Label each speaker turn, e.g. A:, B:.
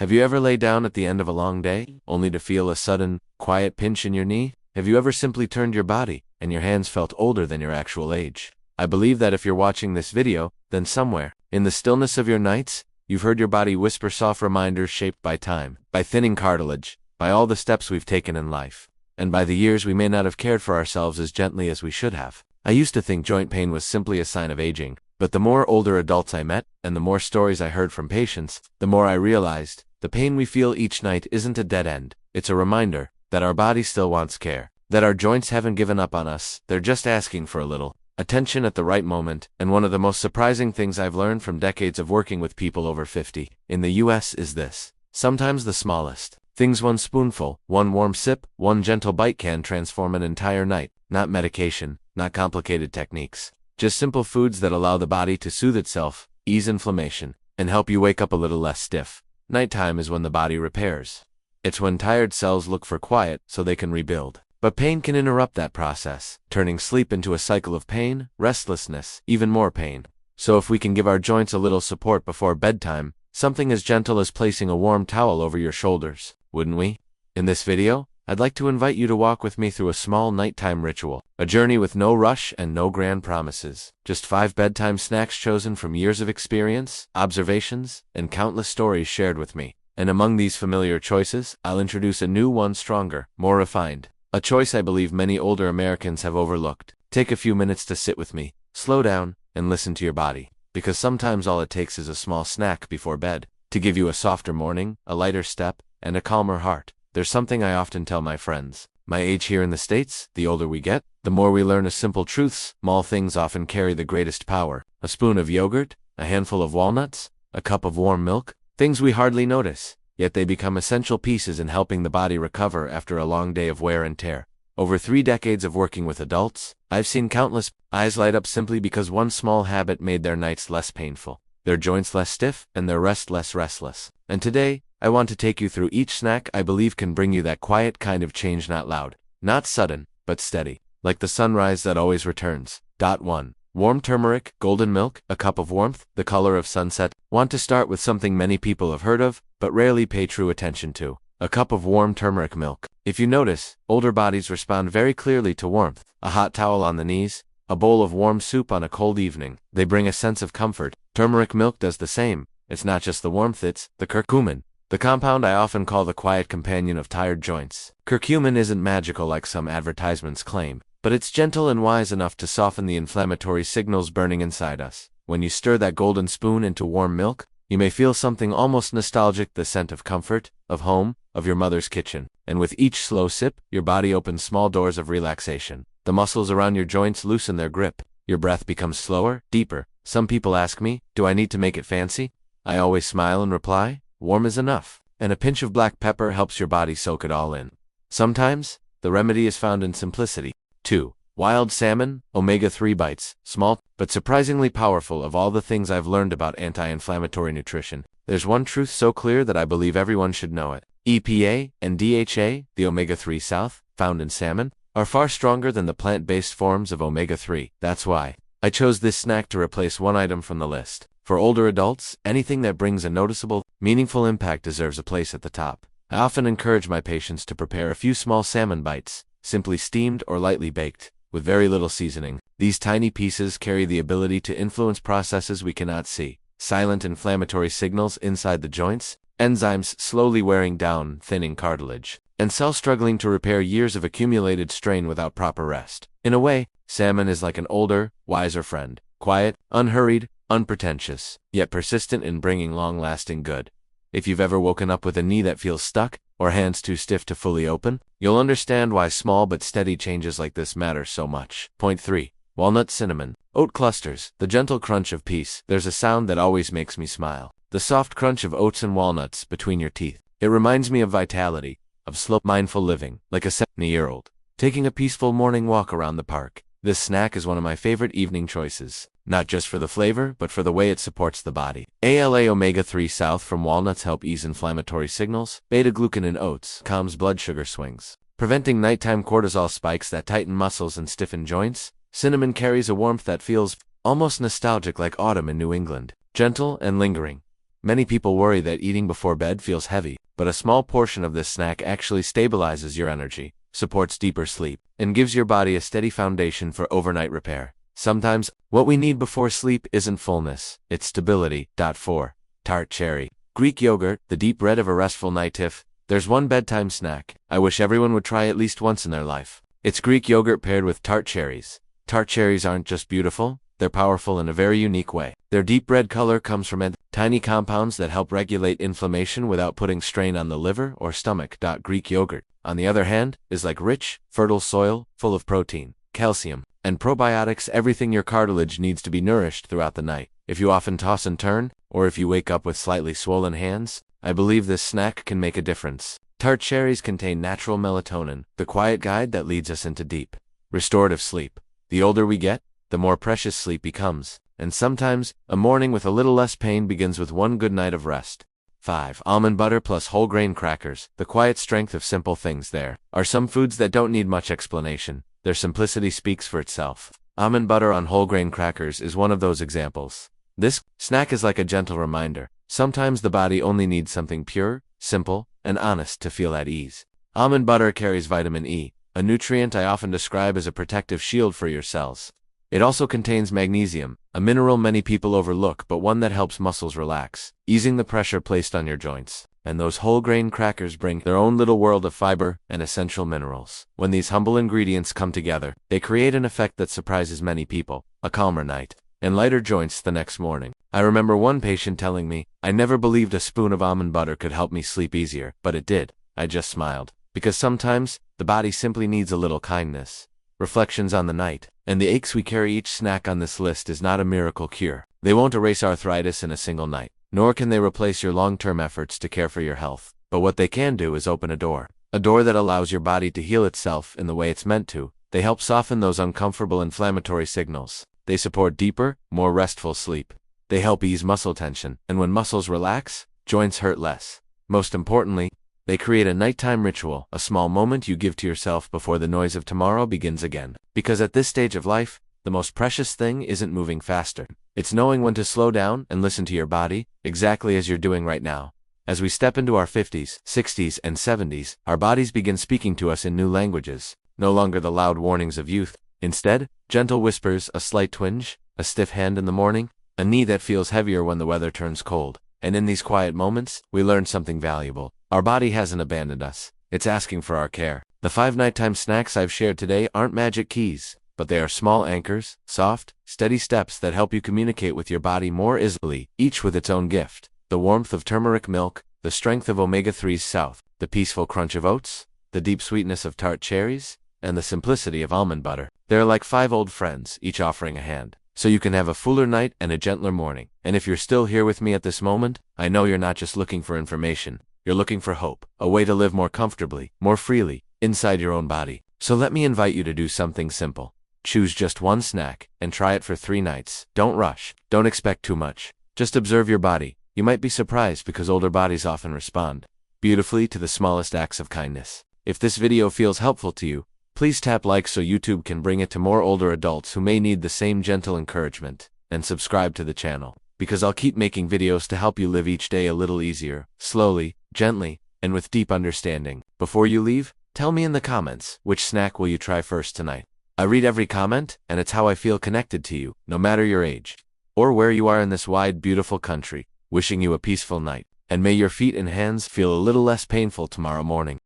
A: Have you ever laid down at the end of a long day, only to feel a sudden, quiet pinch in your knee? Have you ever simply turned your body, and your hands felt older than your actual age? I believe that if you're watching this video, then somewhere, in the stillness of your nights, you've heard your body whisper soft reminders shaped by time, by thinning cartilage, by all the steps we've taken in life, and by the years we may not have cared for ourselves as gently as we should have. I used to think joint pain was simply a sign of aging, but the more older adults I met, and the more stories I heard from patients, the more I realized the pain we feel each night isn't a dead end. It's a reminder that our body still wants care, that our joints haven't given up on us, they're just asking for a little attention at the right moment. And one of the most surprising things I've learned from decades of working with people over 50 in the US is this: sometimes the smallest things, one spoonful, one warm sip, one gentle bite, can transform an entire night. Not medication, not complicated techniques, just simple foods that allow the body to soothe itself, ease inflammation, and help you wake up a little less stiff. Nighttime is when the body repairs. It's when tired cells look for quiet so they can rebuild. But pain can interrupt that process, turning sleep into a cycle of pain, restlessness, even more pain. So if we can give our joints a little support before bedtime, something as gentle as placing a warm towel over your shoulders, wouldn't we? In this video, I'd like to invite you to walk with me through a small nighttime ritual, a journey with no rush and no grand promises, just 5 bedtime snacks chosen from years of experience, observations, and countless stories shared with me. And among these familiar choices, I'll introduce a new one, stronger, more refined, a choice I believe many older Americans have overlooked. Take a few minutes to sit with me, slow down, and listen to your body, because sometimes all it takes is a small snack before bed to give you a softer morning, a lighter step, and a calmer heart. There's something I often tell my friends. My age here in the States, the older we get, the more we learn a simple truth: small things often carry the greatest power. A spoon of yogurt, a handful of walnuts, a cup of warm milk, things we hardly notice, yet they become essential pieces in helping the body recover after a long day of wear and tear. Over 3 decades of working with adults, I've seen countless eyes light up simply because one small habit made their nights less painful, their joints less stiff, and their rest less restless. And today, I want to take you through each snack I believe can bring you that quiet kind of change, not loud, not sudden, but steady, like the sunrise that always returns. 1. Warm turmeric, golden milk, a cup of warmth, the color of sunset. Want to start with something many people have heard of, but rarely pay true attention to: a cup of warm turmeric milk. If you notice, older bodies respond very clearly to warmth. A hot towel on the knees, a bowl of warm soup on a cold evening, they bring a sense of comfort. Turmeric milk does the same. It's not just the warmth, it's the curcumin, the compound I often call the quiet companion of tired joints. Curcumin isn't magical like some advertisements claim, but it's gentle and wise enough to soften the inflammatory signals burning inside us. When you stir that golden spoon into warm milk, you may feel something almost nostalgic: the scent of comfort, of home, of your mother's kitchen. And with each slow sip, your body opens small doors of relaxation. The muscles around your joints loosen their grip. Your breath becomes slower, deeper. Some people ask me, do I need to make it fancy? I always smile and reply, warm is enough. And a pinch of black pepper helps your body soak it all in. Sometimes, the remedy is found in simplicity. 2. Wild salmon, omega-3 bites, small, but surprisingly powerful. Of all the things I've learned about anti-inflammatory nutrition, there's one truth so clear that I believe everyone should know it. EPA and DHA, the omega-3 South, found in salmon, are far stronger than the plant-based forms of omega-3. That's why I chose this snack to replace one item from the list. For older adults, anything that brings a noticeable, meaningful impact deserves a place at the top. I often encourage my patients to prepare a few small salmon bites, simply steamed or lightly baked, with very little seasoning. These tiny pieces carry the ability to influence processes we cannot see: silent inflammatory signals inside the joints, enzymes slowly wearing down, thinning cartilage, and cells struggling to repair years of accumulated strain without proper rest. In a way, salmon is like an older, wiser friend: quiet, unhurried, unpretentious, yet persistent in bringing long-lasting good. If you've ever woken up with a knee that feels stuck, or hands too stiff to fully open, you'll understand why small but steady changes like this matter so much. 3. Walnut cinnamon, oat clusters, the gentle crunch of peace. There's a sound that always makes me smile: the soft crunch of oats and walnuts between your teeth. It reminds me of vitality, of slow, mindful living, like a 70-year-old taking a peaceful morning walk around the park. This snack is one of my favorite evening choices, not just for the flavor, but for the way it supports the body. ALA omega-3 South from walnuts help ease inflammatory signals. Beta-glucan in oats calms blood sugar swings, preventing nighttime cortisol spikes that tighten muscles and stiffen joints. Cinnamon carries a warmth that feels almost nostalgic, like autumn in New England, gentle and lingering. Many people worry that eating before bed feels heavy, but a small portion of this snack actually stabilizes your energy, supports deeper sleep, and gives your body a steady foundation for overnight repair. Sometimes, what we need before sleep isn't fullness, it's stability. 4. Tart cherry. Greek yogurt, the deep red of a restful night. If there's one bedtime snack I wish everyone would try at least once in their life, it's Greek yogurt paired with tart cherries. Tart cherries aren't just beautiful, they're powerful in a very unique way. Their deep red color comes from tiny compounds that help regulate inflammation without putting strain on the liver or stomach. Greek yogurt, on the other hand, is like rich, fertile soil, full of protein, calcium, and probiotics, everything your cartilage needs to be nourished throughout the night. If you often toss and turn, or if you wake up with slightly swollen hands, I believe this snack can make a difference. Tart cherries contain natural melatonin, the quiet guide that leads us into deep, restorative sleep. The older we get, the more precious sleep becomes, and sometimes, a morning with a little less pain begins with one good night of rest. 5. Almond butter plus whole grain crackers. The quiet strength of simple things. There are some foods that don't need much explanation. Their simplicity speaks for itself. Almond butter on whole grain crackers is one of those examples. This snack is like a gentle reminder. Sometimes the body only needs something pure, simple, and honest to feel at ease. Almond butter carries vitamin E, a nutrient I often describe as a protective shield for your cells. It also contains magnesium, a mineral many people overlook but one that helps muscles relax, easing the pressure placed on your joints. And those whole grain crackers bring their own little world of fiber and essential minerals. When these humble ingredients come together, they create an effect that surprises many people: a calmer night and lighter joints the next morning. I remember one patient telling me, "I never believed a spoon of almond butter could help me sleep easier, but it did." I just smiled, because sometimes the body simply needs a little kindness. Reflections on the night and the aches we carry. Each snack on this list is not a miracle cure. They won't erase arthritis in a single night, nor can they replace your long-term efforts to care for your health. But what they can do is open a door that allows your body to heal itself in the way it's meant to. They help soften those uncomfortable inflammatory signals. They support deeper, more restful sleep. They help ease muscle tension, and when muscles relax, joints hurt less. Most importantly, they create a nighttime ritual, a small moment you give to yourself before the noise of tomorrow begins again. Because at this stage of life, the most precious thing isn't moving faster. It's knowing when to slow down and listen to your body, exactly as you're doing right now. As we step into our 50s, 60s, and 70s, our bodies begin speaking to us in new languages. No longer the loud warnings of youth. Instead, gentle whispers, a slight twinge, a stiff hand in the morning, a knee that feels heavier when the weather turns cold. And in these quiet moments, we learn something valuable. Our body hasn't abandoned us. It's asking for our care. The 5 nighttime snacks I've shared today aren't magic keys, but they are small anchors, soft, steady steps that help you communicate with your body more easily, each with its own gift. The warmth of turmeric milk, the strength of omega-3s Soothe, the peaceful crunch of oats, the deep sweetness of tart cherries, and the simplicity of almond butter. They're like 5 old friends, each offering a hand, so you can have a fuller night and a gentler morning. And if you're still here with me at this moment, I know you're not just looking for information. You're looking for hope, a way to live more comfortably, more freely, inside your own body. So let me invite you to do something simple. Choose just one snack, and try it for 3 nights. Don't rush. Don't expect too much. Just observe your body. You might be surprised because older bodies often respond beautifully to the smallest acts of kindness. If this video feels helpful to you, please tap like so YouTube can bring it to more older adults who may need the same gentle encouragement, and subscribe to the channel, because I'll keep making videos to help you live each day a little easier, slowly, gently, and with deep understanding. Before you leave, tell me in the comments, which snack will you try first tonight? I read every comment, and it's how I feel connected to you, no matter your age, or where you are in this wide, beautiful country. Wishing you a peaceful night, and may your feet and hands feel a little less painful tomorrow morning.